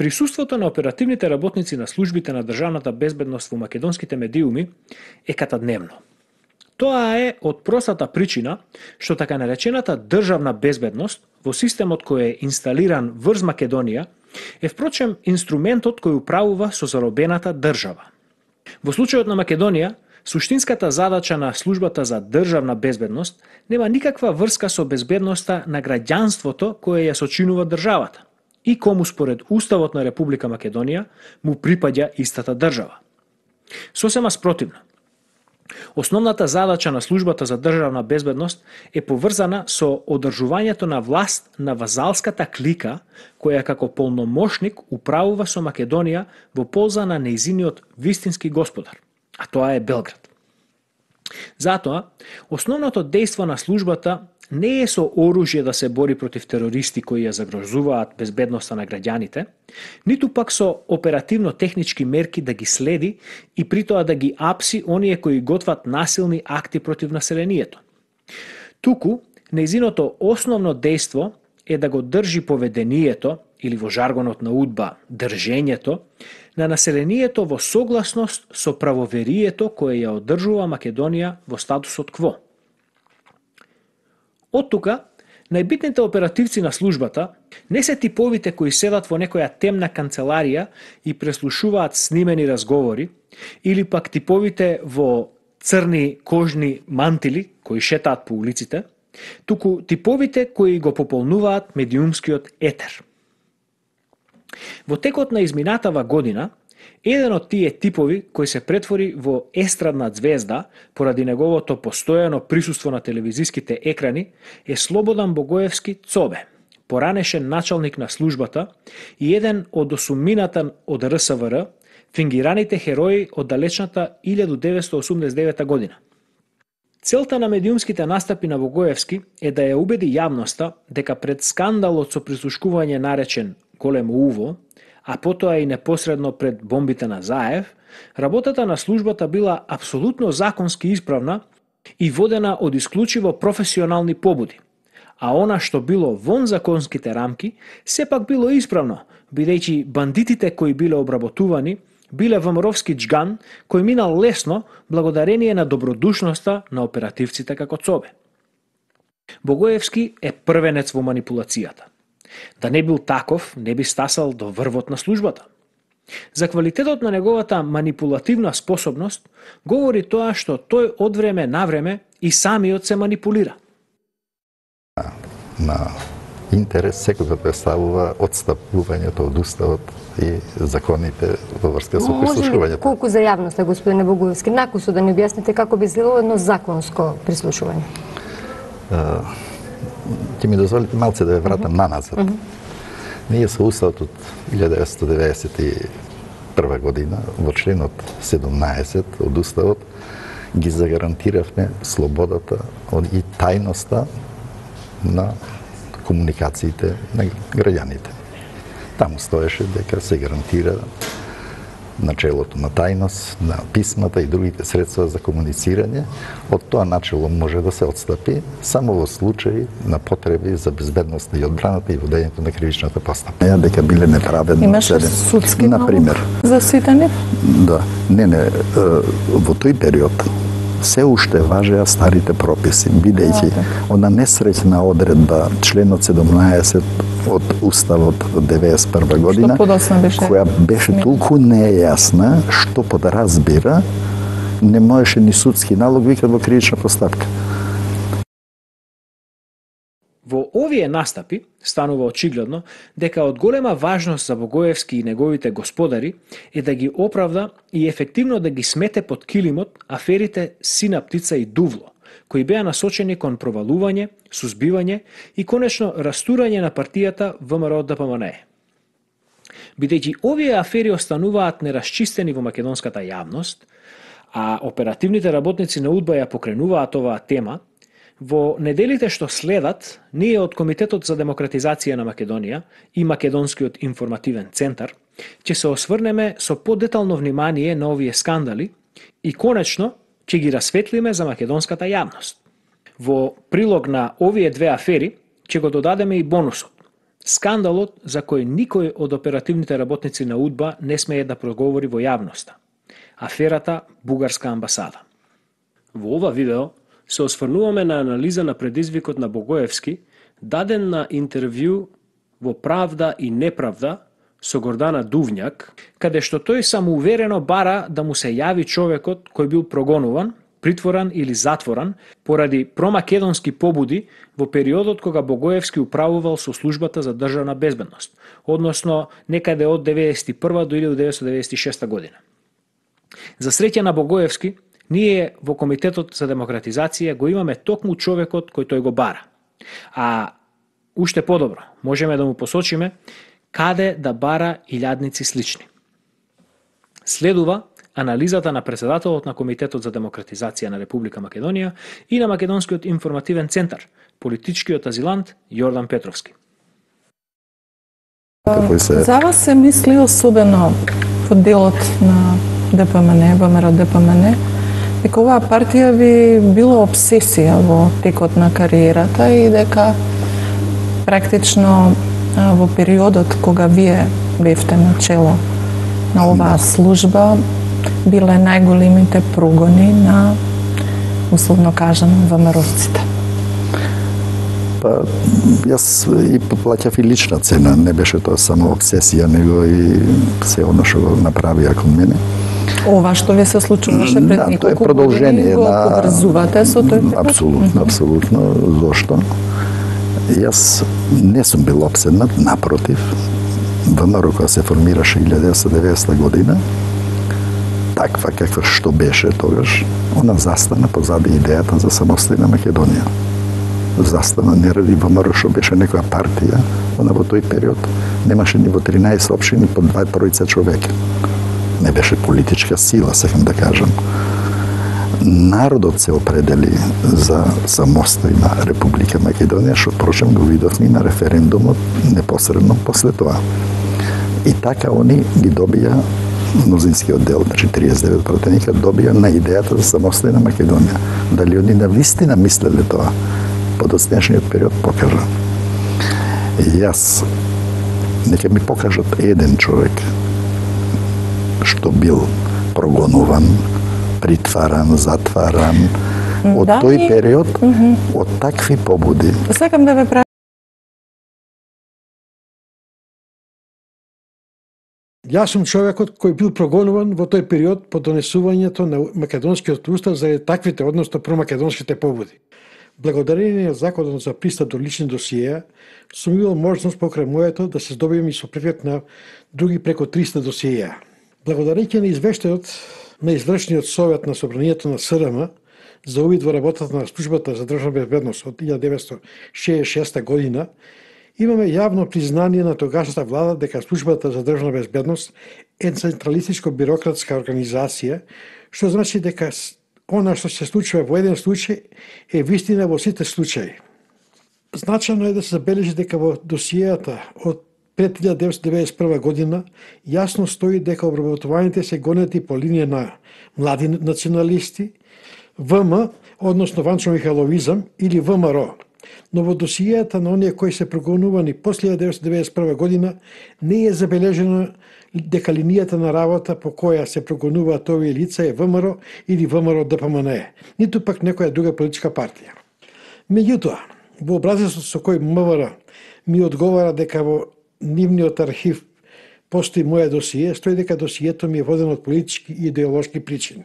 Присуството на оперативните работници на службите на државната безбедност во македонските медиуми е катадневно. Тоа е од простата причина што така наречената државна безбедност во системот кој е инсталиран врз Македонија е впрочем инструментот кој управува со заробената држава. Во случајот на Македонија, суштинската задача на службата за државна безбедност нема никаква врска со безбедноста на граѓанството кое ја сочинува државата и кому според Уставот на Република Македонија му припаѓа истата држава. Сосема спротивно. Основната задача на службата за државна безбедност е поврзана со одржувањето на власт на вазалската клика која како полномошник управува со Македонија во полза на нејзиниот вистински господар, а тоа е Белград. Затоа, основното дејство на службата не е со оружје да се бори против терористи кои ја загрозуваат безбедноста на граѓаните, ниту пак со оперативно-технички мерки да ги следи и притоа да ги апси оние кои готват насилни акти против населението. Туку, нејзиното основно дејство е да го држи поведението, или во жаргонот на УДБА, држењето, на населението во согласност со правоверието кое ја одржува Македонија во статусот кво. Од тука, најбитните оперативци на службата не се типовите кои седат во некоја темна канцеларија и преслушуваат снимени разговори, или пак типовите во црни кожни мантили кои шетаат по улиците, туку типовите кои го пополнуваат медиумскиот етер. Во текот на изминатава година, еден од тие типови кој се претвори во естрадна звезда поради неговото постојано присуство на телевизиските екрани е Слободан Богоевски Цобе, поранешен началник на службата и еден од осумината од РСВР, фингираните херои од далечната 1989 година. Целта на медиумските настапи на Богоевски е да ја убеди јавноста дека пред скандалот со прислушкување наречен Големо Уво, а потоа и непосредно пред бомбите на Заев, работата на службата била апсолутно законски исправна и водена од исклучиво професионални побуди, а она што било вон законските рамки, сепак било исправно, бидејќи бандитите кои биле обработувани биле ВМРО-вски џган кој минал лесно благодарение на добродушноста на оперативците како Цобе. Богоевски е првенец во манипулацијата. Да не бил таков, не би стасал до врвот на службата. За квалитетот на неговата манипулативна способност говори тоа што тој од време на време и самиот се манипулира. На интерес секој представува отстапувањето од уставот и законите во врска со прислушувањето. Колку за јавноста, господине Богоевски, накусо да ни објасните како би изгледало едно законско прислушување? Ќе ми дозволите малце да ве вратам наназад. Ние со уставот од 1991 година во членот 17 од уставот ги загарантиравме слободата и тајноста на комуникациите на граѓаните. Таму стоеше дека се гарантира начелото на тајност, на писмата и другите средства за комуницирање. Од тоа начело може да се отстапи само во случаи на потреби за безбедноста и одбраната и водењето на кривичната постапка. Дека биле неправедно. Имаше судски например за сите нив? Да, во тој период се уште важеа старите прописи, бидејќи она несреќна одредба, членот 17 од Уставот од 1991 година, која беше толку нејасна, што подразбира, не можеше ни судски налог викат во кривична постапка. Во овие настапи станува очигледно дека од голема важност за Богоевски и неговите господари е да ги оправда и ефективно да ги смете под килимот аферите Сина птица и Дувло, кои беа насочени кон провалување, сузбивање и конечно растурање на партијата ВМРО-ДПМНЕ. Бидејќи овие афери остануваат нерасчистени во македонската јавност, а оперативните работници на УДБА ја покренуваат оваа тема, во неделите што следат, ние од Комитетот за демократизација на Македонија и Македонскиот информативен центар ќе се осврнеме со подетално внимание на овие скандали и конечно ќе ги расветлиме за македонската јавност. Во прилог на овие две афери ќе го додадеме и бонусот. Скандалот за кој никој од оперативните работници на УДБА не смее да проговори во јавноста. Аферата Бугарска амбасада. Во ова видео се осврнуваме на анализа на предизвикот на Богоевски, даден на интервју во Правда и неправда со Гордана Дувњак, каде што тој самоуверено бара да му се јави човекот кој бил прогонуван, притворан или затворан поради промакедонски побуди во периодот кога Богоевски управувал со службата за државна безбедност, односно некаде од 1991 до 1996 година. За среќа на Богоевски, ние во Комитетот за демократизација го имаме токму човекот кој тој го бара. А уште подобро, можеме да му посочиме каде да бара илјадници слични. Следува анализата на председателот на Комитетот за демократизација на Република Македонија и на Македонскиот информативен центар, политичкиот азилант Јордан Петровски. За вас се мисли особено во делот на ДПМН, ВМРО ДПМН, дека оваа партија ви била обсесија во текот на кариерата и дека практично во периодот кога вие бевте на чело на оваа служба биле најголемите прогони на, условно кажано, ВМРО-ците. Па, јас и плаќав и лична цена, не беше тоа само обсесија, него и се оно што го направија кон мене. Ова што ви се случуваше пред неколку години го поврзувате со тој период? Апсолутно, апсолутно. Зошто? Јас не сум бил обседнат, напротив. ВМРО кога се формираше 1990 година, таква каква што беше тогаш, она застана позади идејата за самостојна Македонија. Застана не ради ВМРО што беше некоја партија, она во тој период немаше ни во 13 општини по 2-3 човека. Не беше политичка сила, сакам да кажам. Народот се определи за самостојна Република Македонија, што прочем го видовме на референдумот непосредно после тоа. И така они ги добија мнозинскиот дел, значи 39 пратеника, добија на идејата за самостојна Македонија. Дали они навистина мислеле тоа? Подоцнешниот период покажа. И јас, нека ми покажат еден човек што бил прогонуван, притваран, затваран, од тој период, од такви побуди. Сакам да ве прашам. Јас сум човекот кој бил прогонуван во тој период по донесувањето на македонскиот устав заради таквите, односно промакедонските побуди. Благодарение на законот за пристап до лични досиеа, сум имал можност покрај моето да се здобиам и со префет на други преку 300 досиеа. Благодарејќи на извештајот на извршниот совет на собранието на СРМ за увид во работата на службата за државна безбедност од 1966 година, имаме јавно признание на тогашната влада дека службата за државна безбедност е централистичко-бирократска организација, што значи дека она што се случува во еден случај е вистина во сите случаи. Значено е да се забележи дека во досиеата од пред 1991 година јасно стои дека обработувањите се гонети по линија на млади националисти, ВМ, односно Ванчо-Михайловизам или ВМРО. Но во досиеата на оние кои се прогонувани после 1991 година не е забележено дека линијата на работа по која се прогонуваат овие лица е ВМРО или ВМРО ДПМН, ниту пак некоја друга политичка партија. Меѓутоа, во образецот со кој МВР ми одговара дека во нивниот архив постои моја досие, стои дека досието ми е водено од политички и идеолошки причини.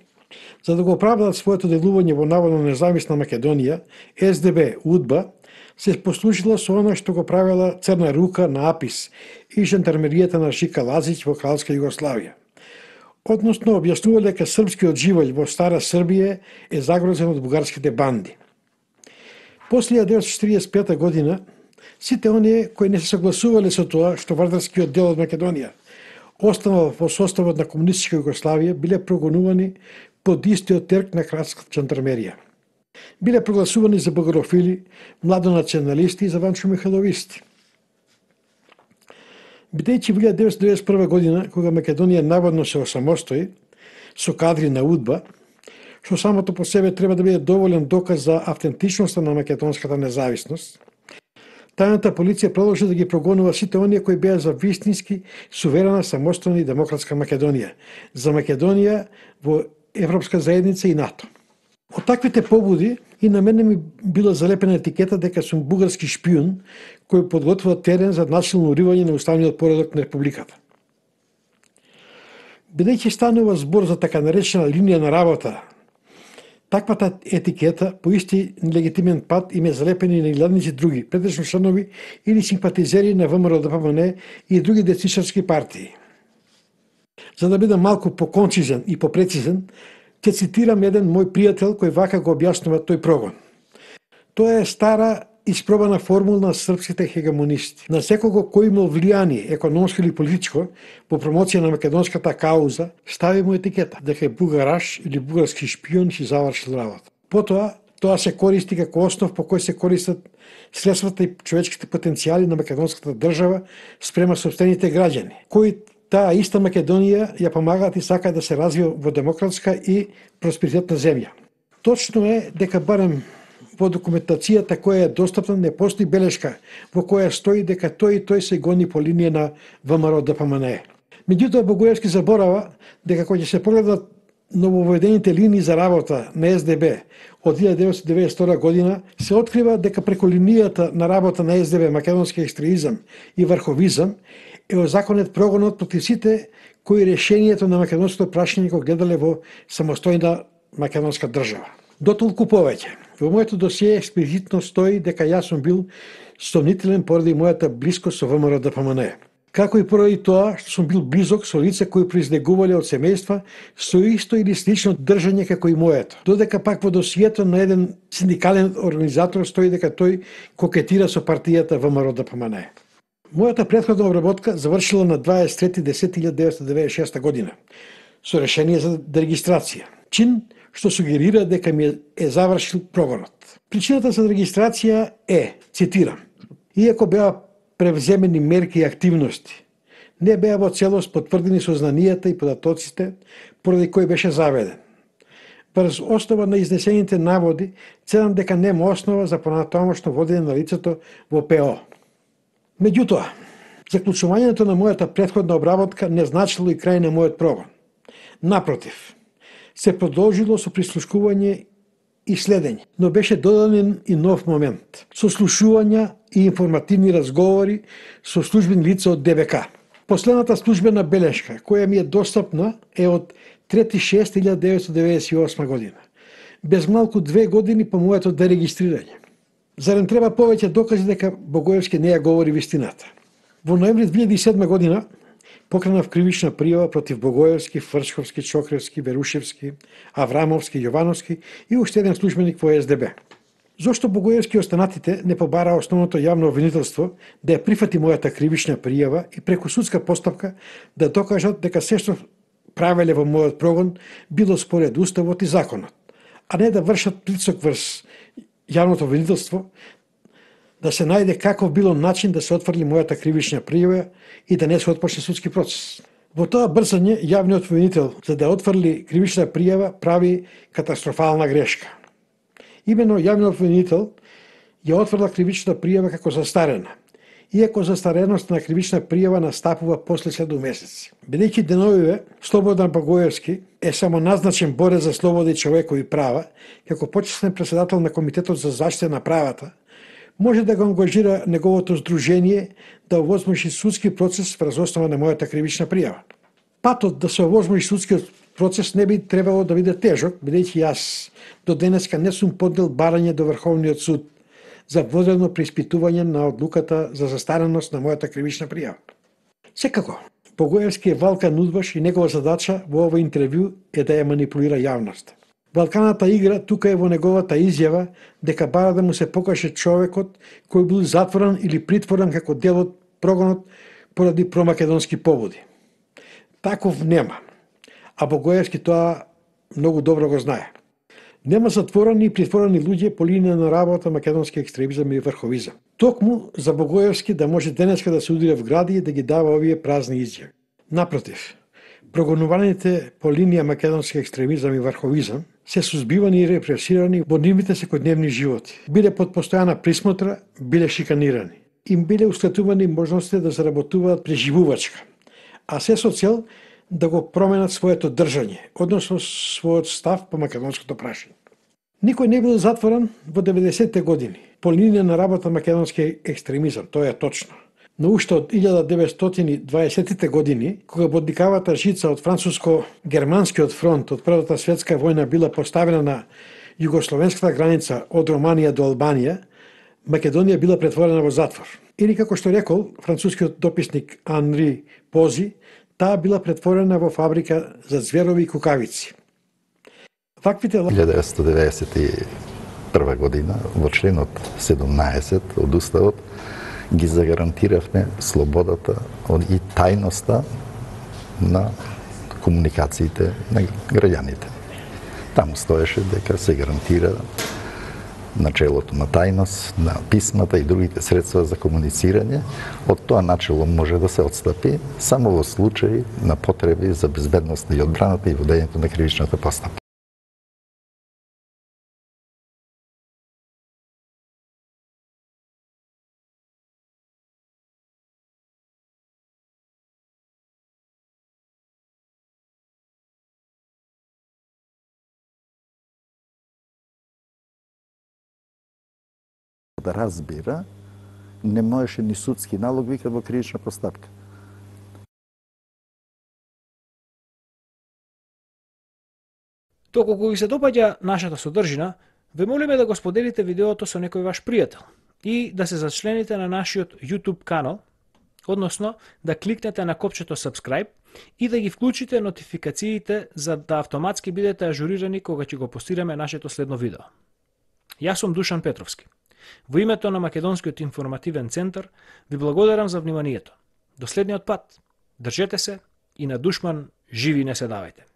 За да го оправдаат своето делување во наводно независна Македонија, СДБ, УДБА, се послужила со она што го правила Црна рука на АПИС и жандармеријата на Жика Лазич во Кралска Југославија. Односно, објаснува дека српскиот живој во Стара Србија е загрозен од бугарските банди. После 1945 година, сите оние кои не се согласувале со тоа што вардарскиот дел од Македонија останал во составот на комунистичка Југославија, биле прогонувани под истиот терк на кралската жандармерија. Биле прогласувани за бугарофили, младонационалисти и за ванчо-михайловисти. Бидејќи во 1991 година, кога Македонија наводно се осамостои со кадри на УДБА, што самото по себе треба да биде доволен доказ за автентичноста на македонската независност, Тајната полиција продолжи да ги прогонува сите оние кои беа за вистински суверена, самостојна и демократска Македонија, за Македонија во Европска заедница и НАТО. Од таквите побуди и на мене ми била залепена етикета дека сум бугарски шпион кој подготвува терен за насилно уривање на уставниот поредок на републиката. Бидејќи станува збор за така наречена линија на работа, таквата етикета по исти нелегитимен пат им е залепени на илјадници други, претежно членови или симпатизери на ВМРО-ДПМН и други десничарски партии. За да бидам малку поконцизен и попрецизен, ќе цитирам еден мој пријател кој вака го објаснува тој прогон. Тоа е стара испробана формула на српските хегемонисти. На секого кој имал влијание, економско или политичко, по промоција на македонската кауза, стави му етикета дека е бугараш или бугарски шпион си завршил работа. Потоа, тоа се користи како основ по кој се користат средствата и човечките потенцијали на македонската држава спрема сопствените граѓани, кои таа иста Македонија ја помагаат и сакаат да се развива во демократска и просперитетна земја. Точно е дека барем во документацијата која е достапна не постои белешка во која стои дека тој се гони по линија на ВМРО-ДПМН. Меѓутоа Богоевски заборава дека кога ќе се погледат нововедените линии за работа на СДБ од 1992 година, се открива дека преку линијата на работа на СДБ, македонски екстремизам и врховизам, е озаконет прогонот против сите кои решението на македонското прашање го гледале во самостојна македонска држава. Дотолку повеќе. Во моето досие експлицитно стои дека јас сум бил сомнителен поради мојата близкост со ВМРО-ДПМН. Како и поради тоа што сум бил близок со лица кои произлегувале од семејства со исто или слично држање како и моето. Додека пак во досието на еден синдикален организатор стои дека тој кокетира со партијата ВМРО-ДПМН. Мојата претходна обработка завршила на 23.10.1996 година со решение за дерегистрација. Чин што сугерира дека ми е завршил прогонот. Причината за регистрација е, цитирам, иако беа превземени мерки и активности, не беа во целост потврдени сознанијата и податоците поради кои беше заведен. Врз основа на изнесените наводи, ценам дека нема основа за понатамошно водење на лицето во ПО. Меѓутоа, заклучувањето на мојата претходна обработка не значило и крај на мојот прогон. Напротив, се продолжило со прислушкување и следење, но беше додаден и нов момент. Сослушувања и информативни разговори со службени лица од ДБК. Последната службена белешка, која ми е достапна, е од 3.6.1998 година. Без малку 2 години по моето дерегистрирање. Зарем треба повеќе докази дека Богоевски не ја говори вистината. Во ноември 2007 година покренав кривична пријава против Богоевски, Фрчковски, Чокревски, Верушевски, Аврамовски, Јовановски и уште еден службеник во СДБ. Зошто Богоевски и останатите не побара основното јавно обвинителство да ја прифати мојата кривична пријава и преку судска постапка да докажат дека се што правеле во мојот прогон било според уставот и законот, а не да вршат притисок врз јавното обвинителство, да се најде каков било начин да се отфрли мојата кривична пријава и да не се отпочне судски процес. Во тоа брзање, јавниот обвинител, за да отфрли кривична пријава, прави катастрофална грешка. Имено јавниот обвинител ја отфрла кривична пријава како застарена, иако застареност на кривична пријава настапува после 7 месеци. Бидејќи деновиве Слободан Богоевски е само назначен борец за слобода и човекови права, како почесен председател на Комитетот за заштита на правата, може да го ангажира неговото здружение да овозможи судски процес врз основа на мојата кривична пријава. Патот да се овозможи судскиот процес не би требало да биде тежок, бидејќи јас до денеска не сум поднел барање до Врховниот суд за водено преиспитување на одлуката за застареност на мојата кривична пријава. Секако, Богоевски е валкан удбаш и негова задача во овој интервју е да ја манипулира јавноста. Валканата игра тука е во неговата изјава дека бара да му се покаже човекот кој бил затворен или притворен како дел од прогонот поради промакедонски побуди. Таков нема, а Богоевски тоа многу добро го знае. Нема затворени и притворени луѓе по линија на работа македонски екстремизам и врховизам. Токму за Богоевски да може денеска да се удира в гради и да ги дава овие празни изјави. Напротив, прогонуваните по линија македонски екстремизам и врховизам се сузбивани и репресирани во нивните секојдневни животи. Биле под постојана присмотра, биле шиканирани. им биле ускратувани можностите да заработуваат преживувачка, а се со цел да го променат своето држање, односно својот став по македонското прашање. Никој не бил затворен во 90-те години по линија на работа македонски екстремизам, тоа е точно. Но уште од 1920-те години, кога бодникавата жица од француско-германскиот фронт од Првата светска војна била поставена на југословенската граница од Романија до Албанија, Македонија била претворена во затвор. Или како што рекол францускиот дописник Анри Пози, таа била претворена во фабрика за зверови и кукавици. Ваквите 1991 година во членот 17 од Уставот ги загарантиравме слободата и тајноста на комуникациите на граѓаните. Таму стоеше дека се гарантира начелото на тајност, на писмата и другите средства за комуницирање. Од тоа начело може да се отстапи само во случаи на потреби за безбедност и одбраната и водењето на кривичната постапка. Да разбира, не можеше ни судски налог викат во кривична постапка. Доколку ви се допаѓа нашата содржина, ве молиме да го споделите видеото со некој ваш пријател и да се зачлените на нашиот YouTube канал, односно да кликнете на копчето subscribe и да ги вклучите нотификациите за да автоматски бидете ажурирани кога ќе го постираме нашето следно видео. Јас сум Душан Петровски. Во името на Македонскиот информативен центар ви благодарам за вниманието. До следниот пат, држете се и на душман живи не се давајте.